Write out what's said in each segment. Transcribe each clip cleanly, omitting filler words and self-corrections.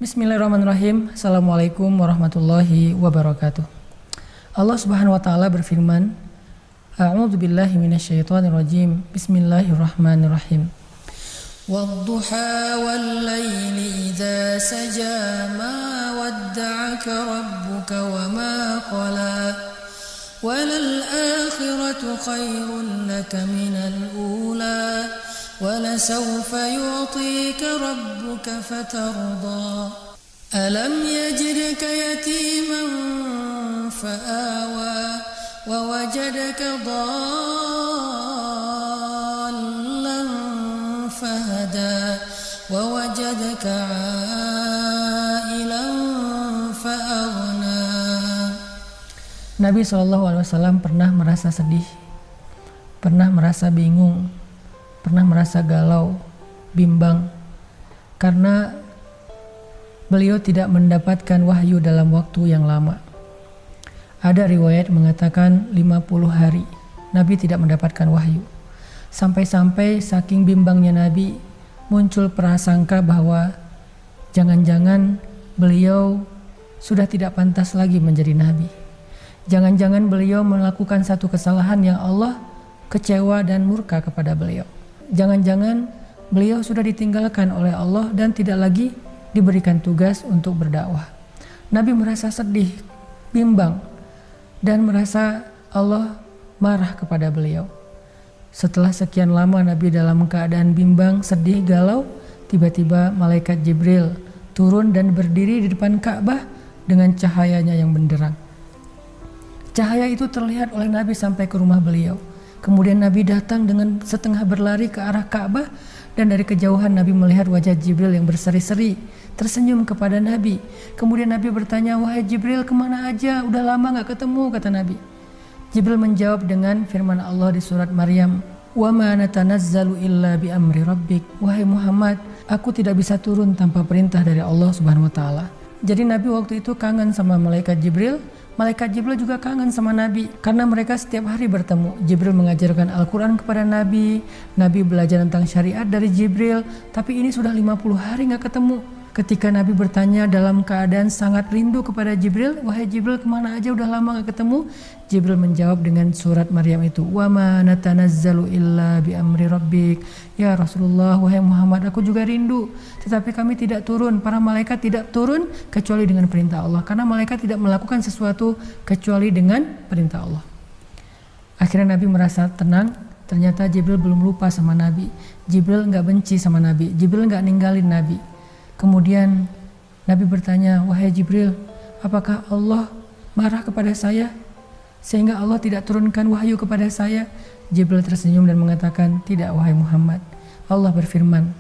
Bismillahirrahmanirrahim. Assalamualaikum warahmatullahi wabarakatuh. Allah Subhanahu wa taala berfirman, A'udzu billahi minasyaitonir rajim. Bismillahirrahmanirrahim. Wadduha wal laili idza saja ma wadda'aka rabbuka wa ma qala. Walal akhiratu khairun laka minal ula. وَلَسَوْفَ يُعْطِيكَ رَبُّكَ فَتَرْضَى أَلَمْ يَجِدْكَ يَتِيمًا فَآوَى وَوَجَدَكَ ضَالًّا فَهَدَى وَوَجَدَكَ عَائِلًا فَأَغْنَى. Nabi SAW pernah merasa sedih, pernah merasa bingung, pernah merasa galau, bimbang, karena beliau tidak mendapatkan wahyu dalam waktu yang lama. Ada riwayat mengatakan 50 hari Nabi tidak mendapatkan wahyu. Sampai-sampai saking bimbangnya Nabi, muncul prasangka bahwa jangan-jangan beliau sudah tidak pantas lagi menjadi Nabi. Jangan-jangan beliau melakukan satu kesalahan yang Allah kecewa dan murka kepada beliau. Jangan-jangan beliau sudah ditinggalkan oleh Allah dan tidak lagi diberikan tugas untuk berdakwah. Nabi merasa sedih, bimbang, dan merasa Allah marah kepada beliau. Setelah sekian lama Nabi dalam keadaan bimbang, sedih, galau, tiba-tiba malaikat Jibril turun dan berdiri di depan Ka'bah dengan cahayanya yang benderang. Cahaya itu terlihat oleh Nabi sampai ke rumah beliau. Kemudian Nabi datang dengan setengah berlari ke arah Ka'bah, dan dari kejauhan Nabi melihat wajah Jibril yang berseri-seri, tersenyum kepada Nabi. Kemudian Nabi bertanya, "Wahai Jibril, kemana aja? Udah lama gak ketemu," kata Nabi. Jibril menjawab dengan firman Allah di surat Maryam, "Wa ma natanazzalu illa bi amri rabbik." Wahai Muhammad, aku tidak bisa turun tanpa perintah dari Allah Subhanahu wa taala. Jadi Nabi waktu itu kangen sama malaikat Jibril. Malaikat Jibril juga kangen sama Nabi karena mereka setiap hari bertemu. Jibril mengajarkan Al-Quran kepada Nabi. Nabi belajar tentang syariat dari Jibril. Tapi ini sudah 50 hari gak ketemu. Ketika Nabi bertanya dalam keadaan sangat rindu kepada Jibril, "Wahai Jibril, kemana aja udah lama gak ketemu?" Jibril menjawab dengan surat Maryam itu, "Wa ma natanazzalu illa bi amri rabbik." Ya Rasulullah, wahai Muhammad, aku juga rindu, tetapi kami tidak turun, para malaikat tidak turun kecuali dengan perintah Allah, karena malaikat tidak melakukan sesuatu kecuali dengan perintah Allah. Akhirnya Nabi merasa tenang. Ternyata Jibril belum lupa sama Nabi. Jibril gak benci sama Nabi. Jibril gak ninggalin Nabi. Kemudian Nabi bertanya, "Wahai Jibril, apakah Allah marah kepada saya sehingga Allah tidak turunkan wahyu kepada saya?" Jibril tersenyum dan mengatakan, "Tidak, wahai Muhammad. Allah berfirman,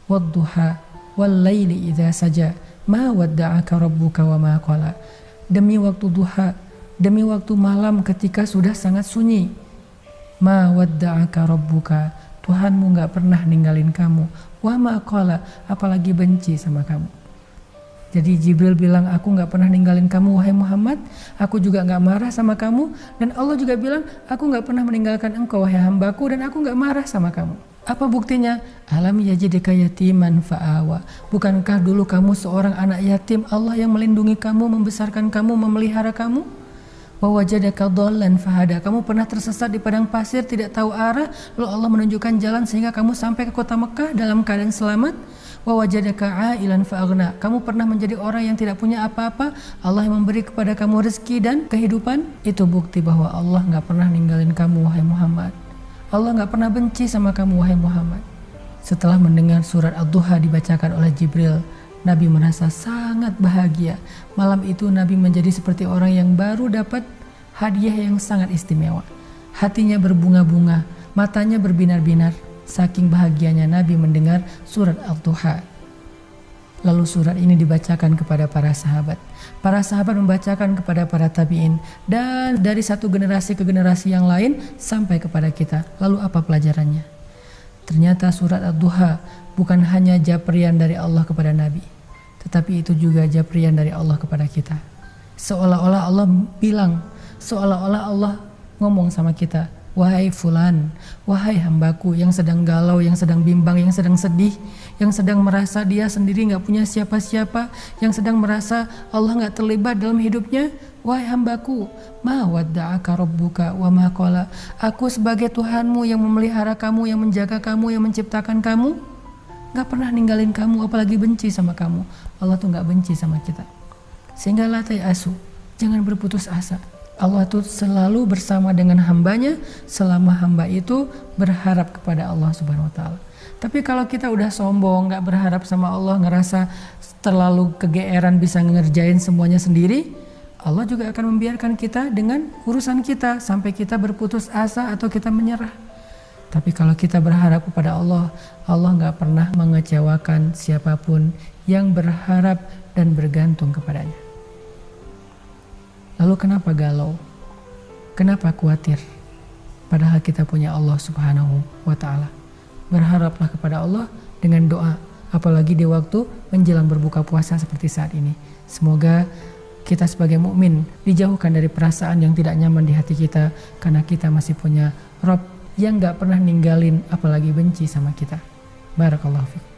Wadduha wal laili idza saja ma wadda'aka rabbuka wa ma qala." Demi waktu duha, demi waktu malam ketika sudah sangat sunyi, ma wadda'aka rabbuka, Tuhanmu gak pernah ninggalin kamu, wa ma qala, apalagi benci sama kamu. Jadi Jibril bilang, aku gak pernah ninggalin kamu wahai Muhammad, aku juga gak marah sama kamu, dan Allah juga bilang, aku gak pernah meninggalkan engkau wahai hambaku, dan aku gak marah sama kamu. Apa buktinya? Alam yajidka yatiman fa'awa. Bukankah dulu kamu seorang anak yatim, Allah yang melindungi kamu, membesarkan kamu, memelihara kamu? Wa wajadaka dhallan fahada. Kamu pernah tersesat di padang pasir, tidak tahu arah, lalu Allah menunjukkan jalan sehingga kamu sampai ke kota Mekah dalam keadaan selamat. Wa wajadaka ailan fa'aghna. Kamu pernah menjadi orang yang tidak punya apa-apa, Allah yang memberi kepada kamu rezeki dan kehidupan. Itu bukti bahwa Allah gak pernah ninggalin kamu wahai Muhammad. Allah gak pernah benci sama kamu wahai Muhammad. Setelah mendengar surat Ad-Duha dibacakan oleh Jibril, Nabi merasa sangat bahagia. Malam itu Nabi menjadi seperti orang yang baru dapat hadiah yang sangat istimewa. Hatinya berbunga-bunga, matanya berbinar-binar. Saking bahagianya Nabi mendengar surat Ad-Duha. Lalu surat ini dibacakan kepada para sahabat. Para sahabat membacakan kepada para tabi'in. Dan dari satu generasi ke generasi yang lain sampai kepada kita. Lalu apa pelajarannya? Ternyata surat Ad-Duha bukan hanya japrian dari Allah kepada Nabi, tetapi itu juga japrian dari Allah kepada kita. Seolah-olah Allah bilang, seolah-olah Allah ngomong sama kita, wahai fulan, wahai hambaku yang sedang galau, yang sedang bimbang, yang sedang sedih, yang sedang merasa dia sendiri gak punya siapa-siapa, yang sedang merasa Allah gak terlibat dalam hidupnya. Wahai hambaku, ma wadda'aka rabbuka wa ma qala. Aku sebagai Tuhanmu yang memelihara kamu, yang menjaga kamu, yang menciptakan kamu, gak pernah ninggalin kamu, apalagi benci sama kamu. Allah tuh gak benci sama kita. Sehingga la tayasu, jangan berputus asa. Allah tuh selalu bersama dengan hambanya selama hamba itu berharap kepada Allah Subhanahu wa Ta'ala. Tapi kalau kita udah sombong, gak berharap sama Allah, ngerasa terlalu kegeeran bisa ngerjain semuanya sendiri, Allah juga akan membiarkan kita dengan urusan kita sampai kita berputus asa atau kita menyerah. Tapi kalau kita berharap kepada Allah, Allah gak pernah mengecewakan siapapun yang berharap dan bergantung kepadanya. Lalu kenapa galau? Kenapa khawatir? Padahal kita punya Allah Subhanahu wa Ta'ala. Berharaplah kepada Allah dengan doa, apalagi di waktu menjelang berbuka puasa seperti saat ini. Semoga kita sebagai mukmin dijauhkan dari perasaan yang tidak nyaman di hati kita, karena kita masih punya Rabb yang gak pernah ninggalin apalagi benci sama kita. Barakallahu fiik.